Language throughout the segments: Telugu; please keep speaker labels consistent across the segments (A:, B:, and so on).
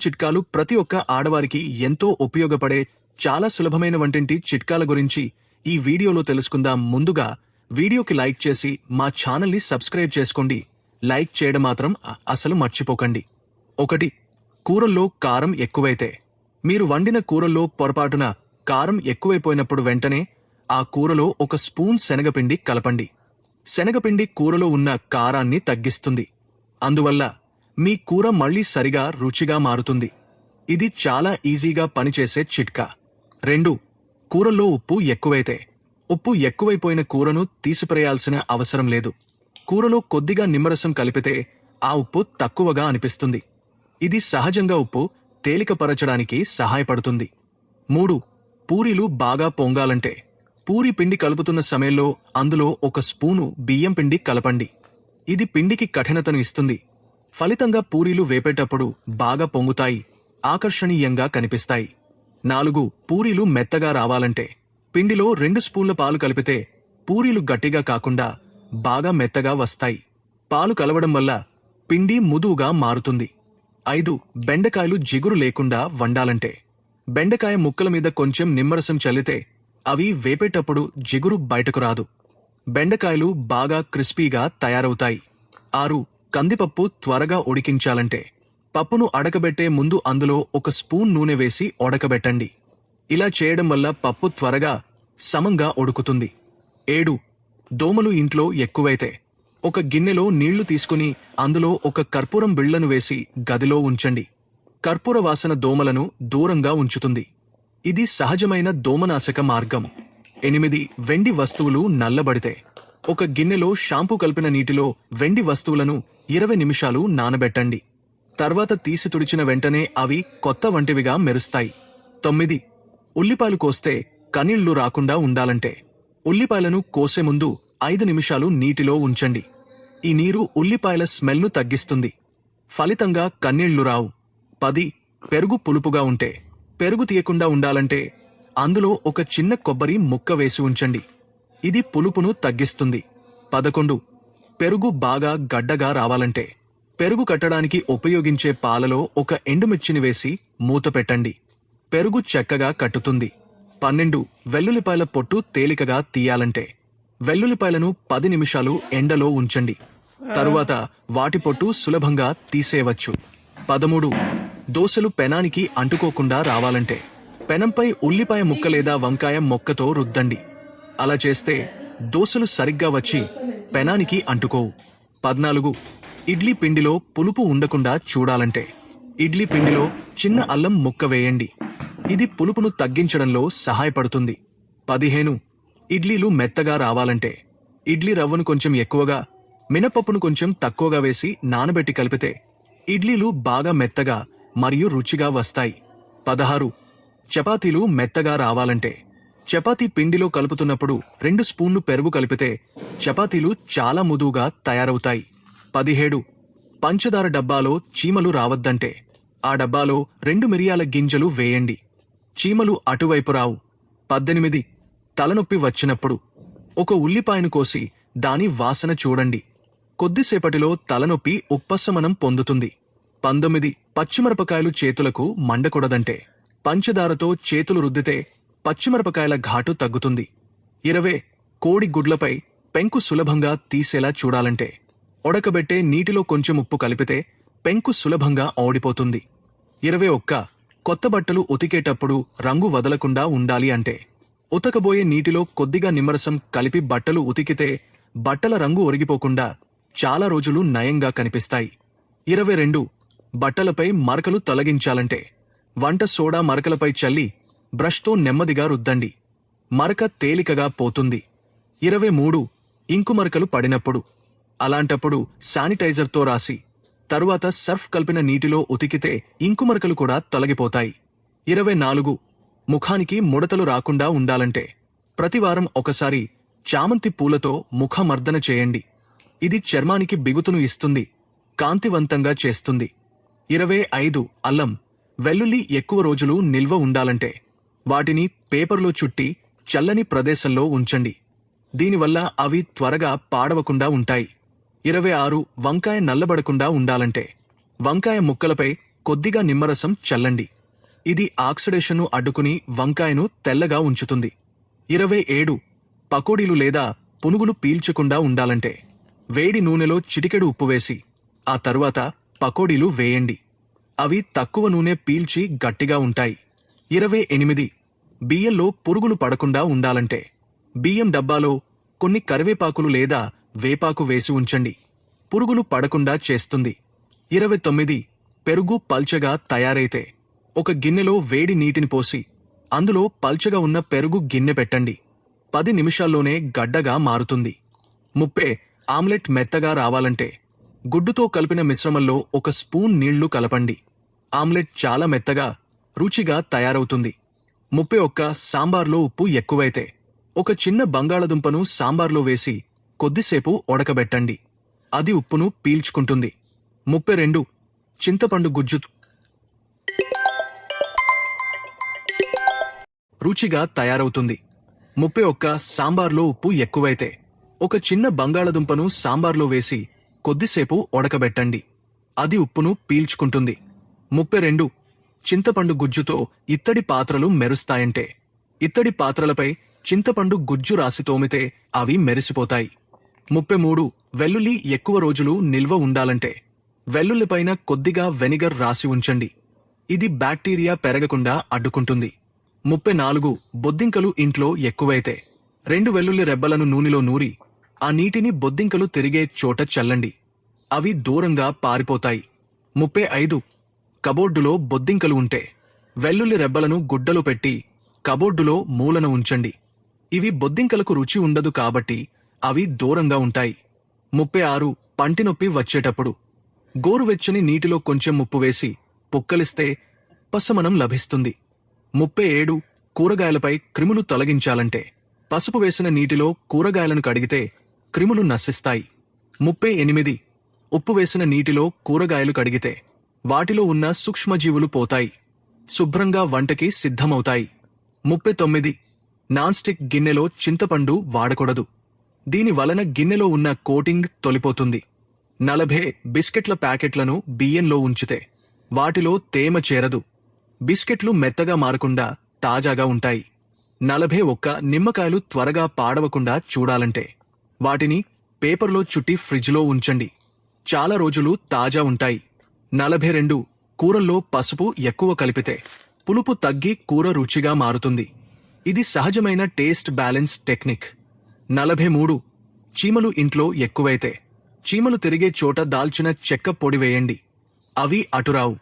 A: చిట్కాలు ప్రతి ఒక్క ఆడవారికి ఎంతో ఉపయోగపడే చాలా సులభమైన వంటింటి చిట్కాల గురించి ఈ వీడియోలో తెలుసుకుందాం. ముందుగా వీడియోకి లైక్ చేసి మా ఛానల్ని సబ్స్క్రైబ్ చేసుకోండి. లైక్ చేయడం మాత్రం అసలు మర్చిపోకండి. 1. కూరల్లో కారం ఎక్కువైతే. మీరు వండిన కూరల్లో పొరపాటున కారం ఎక్కువైపోయినప్పుడు వెంటనే ఆ కూరలో 1 స్పూన్ శనగపిండి కలపండి. శనగపిండి కూరలో ఉన్న కారాన్ని తగ్గిస్తుంది. అందువల్ల మీ కూర మళ్ళీ సరిగా రుచిగా మారుతుంది. ఇది చాలా ఈజీగా పనిచేసే చిట్కా. 2. కూరల్లో ఉప్పు ఎక్కువైతే. ఉప్పు ఎక్కువైపోయిన కూరను తీసిపరేయాల్సిన అవసరం లేదు. కూరలో కొద్దిగా నిమ్మరసం కలిపితే ఆ ఉప్పు తక్కువగా అనిపిస్తుంది. ఇది సహజంగా ఉప్పు తేలికపరచడానికి సహాయపడుతుంది. 3. పూరీలు బాగా పొంగాలంటే పూరీ పిండి కలుపుతున్న సమయంలో అందులో 1 స్పూను బియ్యం పిండి కలపండి. ఇది పిండికి కఠినతను ఇస్తుంది. ఫలితంగా పూరీలు వేపేటప్పుడు బాగా పొంగుతాయి, ఆకర్షణీయంగా కనిపిస్తాయి. 4. పూరీలు మెత్తగా రావాలంటే పిండిలో 2 స్పూన్ల పాలు కలిపితే పూరీలు గట్టిగా కాకుండా బాగా మెత్తగా వస్తాయి. పాలు కలవడం వల్ల పిండి ముదువుగా మారుతుంది. 5. బెండకాయలు జిగురు లేకుండా వండాలంటే బెండకాయ ముక్కల మీద కొంచెం నిమ్మరసం చల్లితే అవి వేపేటప్పుడు జిగురు బయటకు రాదు. బెండకాయలు బాగా క్రిస్పీగా తయారవుతాయి. 6. కందిపప్పు త్వరగా ఉడికించాలంటే పప్పును అడకబెట్టే ముందు అందులో 1 స్పూన్ నూనె వేసి ఉడకబెట్టండి. ఇలా చేయడం వల్ల పప్పు త్వరగా సమంగా ఉడుకుతుంది. 7. దోమలు ఇంట్లో ఎక్కువైతే 1 గిన్నెలో నీళ్లు తీసుకుని అందులో 1 కర్పూరం బిళ్లను వేసి గదిలో ఉంచండి. కర్పూర వాసన దోమలను దూరంగా ఉంచుతుంది. ఇది సహజమైన దోమనాశక మార్గం. 8. వెండి వస్తువులు నల్లబడితే 1 గిన్నెలో షాంపూ కలిపిన నీటిలో వెండి వస్తువులను 20 నిమిషాలు నానబెట్టండి. తర్వాత తీసి తుడిచిన వెంటనే అవి కొత్త వంటివిగా మెరుస్తాయి. 9. ఉల్లిపాయలు కోస్తే కన్నీళ్లు రాకుండా ఉండాలంటే ఉల్లిపాయలను కోసే ముందు 5 నిమిషాలు నీటిలో ఉంచండి. ఈ నీరు ఉల్లిపాయల స్మెల్ను తగ్గిస్తుంది. ఫలితంగా కన్నీళ్లు రావు. 10. పెరుగు పులుపుగా ఉంటే పెరుగు తీయకుండా ఉండాలంటే అందులో 1 చిన్న కొబ్బరి ముక్క వేసి ఉంచండి. ఇది పులుపును తగ్గిస్తుంది. 11. పెరుగు బాగా గడ్డగా రావాలంటే పెరుగు కట్టడానికి ఉపయోగించే పాలలో 1 ఎండుమిర్చిని వేసి మూత పెట్టండి. పెరుగు చక్కగా కట్టుతుంది. 12. వెల్లుల్లిపాయల పొట్టు తేలికగా తీయాలంటే వెల్లుల్లిపాయలను 10 నిమిషాలు ఎండలో ఉంచండి. తరువాత వాటి పొట్టు సులభంగా తీసేయవచ్చు. 13. దోసలు పెనానికి అంటుకోకుండా రావాలంటే పెనంపై ఉల్లిపాయ ముక్క లేదా వంకాయ మొక్కతో రుద్దండి. అలా చేస్తే దోసలు సరిగ్గా వచ్చి పెనానికి అంటుకోవు. 14. ఇడ్లీ పిండిలో పులుపు ఉండకుండా చూడాలంటే ఇడ్లీ పిండిలో చిన్న అల్లం ముక్క వేయండి. ఇది పులుపును తగ్గించడంలో సహాయపడుతుంది. 15. ఇడ్లీలు మెత్తగా రావాలంటే ఇడ్లీ రవ్వను కొంచెం ఎక్కువగా, మినపప్పును కొంచెం తక్కువగా వేసి నానబెట్టి కలిపితే ఇడ్లీలు బాగా మెత్తగా మరియు రుచిగా వస్తాయి. 16. చపాతీలు మెత్తగా రావాలంటే చపాతీ పిండిలో కలుపుతున్నప్పుడు 2 స్పూన్లు పెరుగు కలిపితే చపాతీలు చాలా ముదువుగా తయారవుతాయి. 17. పంచదార డబ్బాలో చీమలు రావద్దంటే ఆ డబ్బాలో 2 మిరియాల గింజలు వేయండి. చీమలు అటువైపు రావు. 18. తలనొప్పి వచ్చినప్పుడు 1 ఉల్లిపాయను కోసి దాని వాసన చూడండి. కొద్దిసేపటిలో తలనొప్పి ఉపశమనం పొందుతుంది. 19. పచ్చిమిరపకాయలు చేతులకు మండకూడదంటే పంచదారతో చేతులు రుద్దితే పచ్చిమిరపకాయల ఘాటు తగ్గుతుంది. 20. కోడి గుడ్లపై పెంకు సులభంగా తీసేలా చూడాలంటే ఉడకబెట్టే నీటిలో కొంచెం ఉప్పు కలిపితే పెంకు సులభంగా ఓడిపోతుంది. 21. కొత్త బట్టలు ఉతికేటప్పుడు రంగు వదలకుండా ఉండాలి అంటే ఉతకబోయే నీటిలో కొద్దిగా నిమ్మరసం కలిపి బట్టలు ఉతికితే బట్టల రంగు ఒరిగిపోకుండా చాలా రోజులు నయంగా కనిపిస్తాయి. 22. బట్టలపై మరకలు తొలగించాలంటే వంట సోడా మరకలపై చల్లి బ్రష్తో నెమ్మదిగా రుద్దండి. మరక తేలికగా పోతుంది. 23. ఇంకు మరకలు పడినప్పుడు అలాంటప్పుడు శానిటైజర్తో రాసి తరువాత సర్ఫ్ కలిపిన నీటిలో ఉతికితే ఇంకు మరకలు కూడా తొలగిపోతాయి. 24. ముఖానికి ముడతలు రాకుండా ఉండాలంటే ప్రతివారం ఒకసారి చామంతి పూలతో ముఖమర్దన చేయండి. ఇది చర్మానికి బిగుతును ఇస్తుంది, కాంతివంతంగా చేస్తుంది. 25. అల్లం, వెల్లుల్లి ఎక్కువ రోజులు నిల్వ ఉండాలంటే వాటిని పేపర్లో చుట్టి చల్లని ప్రదేశంలో ఉంచండి. దీనివల్ల అవి త్వరగా పాడవకుండా ఉంటాయి. 26. వంకాయ నల్లబడకుండా ఉండాలంటే వంకాయ ముక్కలపై కొద్దిగా నిమ్మరసం చల్లండి. ఇది ఆక్సిడేషన్ను అడ్డుకుని వంకాయను తెల్లగా ఉంచుతుంది. 27 పకోడీలు లేదా పునుగులు పీల్చకుండా ఉండాలంటే వేడి నూనెలో చిటికెడు ఉప్పు వేసి ఆ తరువాత పకోడీలు వేయండి. అవి తక్కువ నూనె పీల్చి గట్టిగా ఉంటాయి. 28 బియ్యంలో పురుగులు పడకుండా ఉండాలంటే బియ్యం డబ్బాలో కొన్ని కరివేపాకులు లేదా వేపాకు వేసి ఉంచండి. పురుగులు పడకుండా చేస్తుంది. 29 పెరుగు పల్చగా తయారైతే ఒక గిన్నెలో వేడి నీటిని పోసి అందులో పల్చగా ఉన్న పెరుగు గిన్నె పెట్టండి. 10 నిమిషాల్లోనే గడ్డగా మారుతుంది. 30 ఆమ్లెట్ మెత్తగా రావాలంటే గుడ్డుతో కలిపిన మిశ్రమంలో ఒక స్పూన్ నీళ్లు కలపండి. ఆమ్లెట్ చాలా మెత్తగా రుచిగా తయారవుతుంది. 31 సాంబార్లో ఉప్పు ఎక్కువైతే ఒక చిన్న బంగాళదుంపను సాంబార్లో వేసి కొద్దిసేపు ఉడకబెట్టండి. అది ఉప్పును పీల్చుకుంటుంది. 32 చింతపండు గుజ్జు రుచిగా తయారవుతుంది. 31 సాంబార్లో ఉప్పు ఎక్కువైతే ఒక చిన్న బంగాళదుంపను సాంబార్లో వేసి కొద్దిసేపు ఉడకబెట్టండి. అది ఉప్పును పీల్చుకుంటుంది. 32 చింతపండు గుజ్జుతో ఇత్తడి పాత్రలు మెరుస్తాయంటే ఇత్తడి పాత్రలపై చింతపండు గుజ్జు రాసి తోమితే అవి మెరిసిపోతాయి. 33 వెల్లుల్లి ఎక్కువ రోజులు నిల్వ ఉండాలంటే వెల్లుల్లిపైన కొద్దిగా వెనిగర్ రాసి ఉంచండి. ఇది బ్యాక్టీరియా పెరగకుండా అడ్డుకుంటుంది. 34 బొద్దింకలు ఇంట్లో ఎక్కువైతే 2 వెల్లుల్లి రెబ్బలను నూనెలో నూరి ఆ నీటిని బొద్దింకలు తిరిగే చోట చల్లండి. అవి దూరంగా పారిపోతాయి. 35 కబోర్డులో బొద్దింకలు ఉంటే వెల్లుల్లి రెబ్బలను గుడ్డలు పెట్టి కబోర్డులో మూలన ఉంచండి. ఇవి బొద్దింకలకు రుచి ఉండదు కాబట్టి అవి దూరంగా ఉంటాయి. 36 పంటినొప్పి వచ్చేటప్పుడు గోరువెచ్చని నీటిలో కొంచెం ఉప్పు వేసి పుక్కలిస్తే ఉపశమనం లభిస్తుంది. 37 కూరగాయలపై క్రిములు తొలగించాలంటే పసుపు వేసిన నీటిలో కూరగాయలను కడిగితే క్రిములు నశిస్తాయి. 38 ఉప్పు వేసిన నీటిలో కూరగాయలు కడిగితే వాటిలో ఉన్న సూక్ష్మజీవులు పోతాయి. శుభ్రంగా వంటకి సిద్ధమవుతాయి. 39 నాన్ స్టిక్ గిన్నెలో చింతపండు వాడకూడదు. దీని వలన గిన్నెలో ఉన్న కోటింగ్ తొలిపోతుంది. 40 బిస్కెట్ల ప్యాకెట్లను బియ్యంలో ఉంచితే వాటిలో తేమ చేరదు. బిస్కెట్లు మెత్తగా మారకుండా తాజాగా ఉంటాయి. 41 నిమ్మకాయలు త్వరగా పాడవకుండా చూడాలంటే వాటిని పేపర్లో చుట్టి ఫ్రిడ్జ్లో ఉంచండి. చాలా రోజులు తాజా ఉంటాయి. 42 కూరల్లో పసుపు ఎక్కువ కలిపితే పులుపు తగ్గి కూర రుచిగా మారుతుంది. ఇది సహజమైన టేస్ట్ బ్యాలెన్స్ టెక్నిక్. 43 చీమలు ఇంట్లో ఎక్కువైతే చీమలు తిరిగే చోట దాల్చిన చెక్క పొడి వేయండి. అవి అటురావు.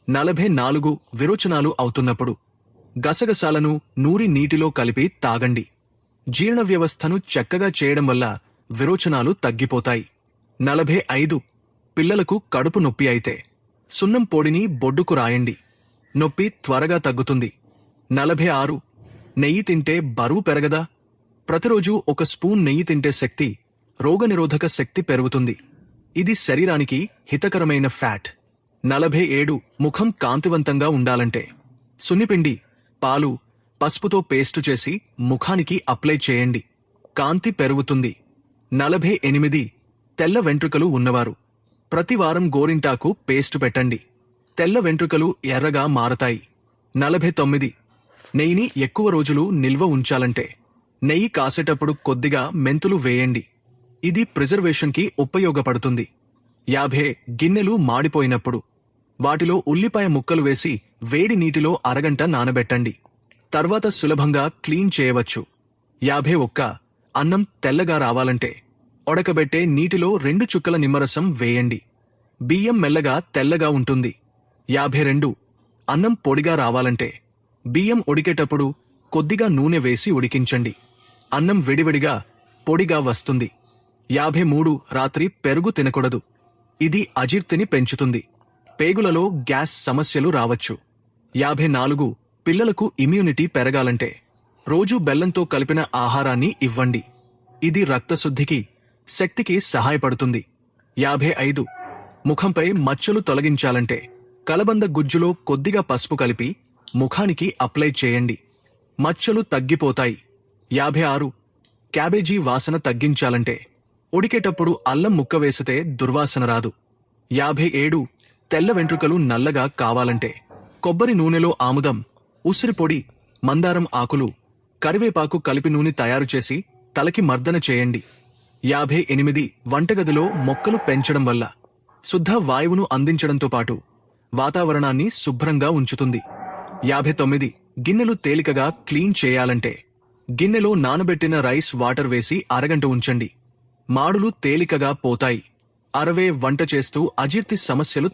A: 44 విరోచనాలు అవుతున్నప్పుడు గసగసాలను నూరి నీటిలో కలిపి తాగండి. జీర్ణ వ్యవస్థను చక్కగా చేయడం వల్ల విరోచనాలు తగ్గిపోతాయి. 45 పిల్లలకు కడుపు నొప్పి అయితే సున్నం పొడిని బొడ్డుకు రాయండి. నొప్పి త్వరగా తగ్గుతుంది. 46 నెయ్యి తింటే బరువు పెరగదా? ప్రతిరోజు ఒక స్పూన్ నెయ్యి తింటే శక్తి, రోగనిరోధక శక్తి పెరుగుతుంది. ఇది శరీరానికి హితకరమైన ఫ్యాట్. 47 ముఖం కాంతివంతంగా ఉండాలంటే సున్నిపిండి, పాలు, పసుపుతో పేస్టు చేసి ముఖానికి అప్లై చేయండి. కాంతి పెరుగుతుంది. 48 తెల్ల వెంట్రుకలు ఉన్నవారు ప్రతి వారం గోరింటాకు పేస్టు పెట్టండి. తెల్ల వెంట్రుకలు ఎర్రగా మారతాయి. 49 నెయ్యిని ఎక్కువ రోజులు నిల్వ ఉంచాలంటే నెయ్యి కాసేటప్పుడు కొద్దిగా మెంతులు వేయండి. ఇది ప్రిజర్వేషన్కి ఉపయోగపడుతుంది. 50 గిన్నెలు మాడిపోయినప్పుడు వాటిలో ఉల్లిపాయ ముక్కలు వేసి వేడి నీటిలో అరగంట నానబెట్టండి. తర్వాత సులభంగా క్లీన్ చేయవచ్చు. 51 అన్నం తెల్లగా రావాలంటే ఉడకబెట్టే నీటిలో 2 చుక్కల నిమ్మరసం వేయండి. బియ్యం మెల్లగా తెల్లగా ఉంటుంది. 52 అన్నం పొడిగా రావాలంటే బియ్యం ఉడికేటప్పుడు కొద్దిగా నూనె వేసి ఉడికించండి. అన్నం విడివిడిగా పొడిగా వస్తుంది. 53 రాత్రి పెరుగు తినకూడదు. ఇది అజీర్తిని పెంచుతుంది. పేగులలో గ్యాస్ సమస్యలు రావచ్చు. 54 పిల్లలకు ఇమ్యూనిటీ పెరగాలంటే రోజూ బెల్లంతో కలిపిన ఆహారాన్ని ఇవ్వండి. ఇది రక్తశుద్ధికి, శక్తికి సహాయపడుతుంది. 55 ముఖంపై మచ్చలు తొలగించాలంటే కలబంద గుజ్జులో కొద్దిగా పసుపు కలిపి ముఖానికి అప్లై చేయండి. మచ్చలు తగ్గిపోతాయి. 56 క్యాబేజీ వాసన తగ్గించాలంటే ఉడికేటప్పుడు అల్లం ముక్క వేసితే దుర్వాసన రాదు. 57 తెల్ల వెంట్రుకలు నల్లగా కావాలంటే కొబ్బరి నూనెలో ఆముదం, ఉసిరి పొడి, మందారం ఆకులు, కరివేపాకు కలిపి నూనె తయారు చేసి తలకి మర్దన చేయండి. 58 వంటగదిలో మొక్కలు పెంచడం వల్ల శుద్ధ వాయువును అందించడంతో పాటు వాతావరణాన్ని శుభ్రంగా ఉంచుతుంది. 59 గిన్నెలు తేలికగా క్లీన్ చేయాలంటే గిన్నెలో నానబెట్టిన రైస్ వాటర్ వేసి అరగంట ఉంచండి. మాడులు తేలికగా పోతాయి. 60 వంట చేస్తూ అజీర్తి సమస్యలు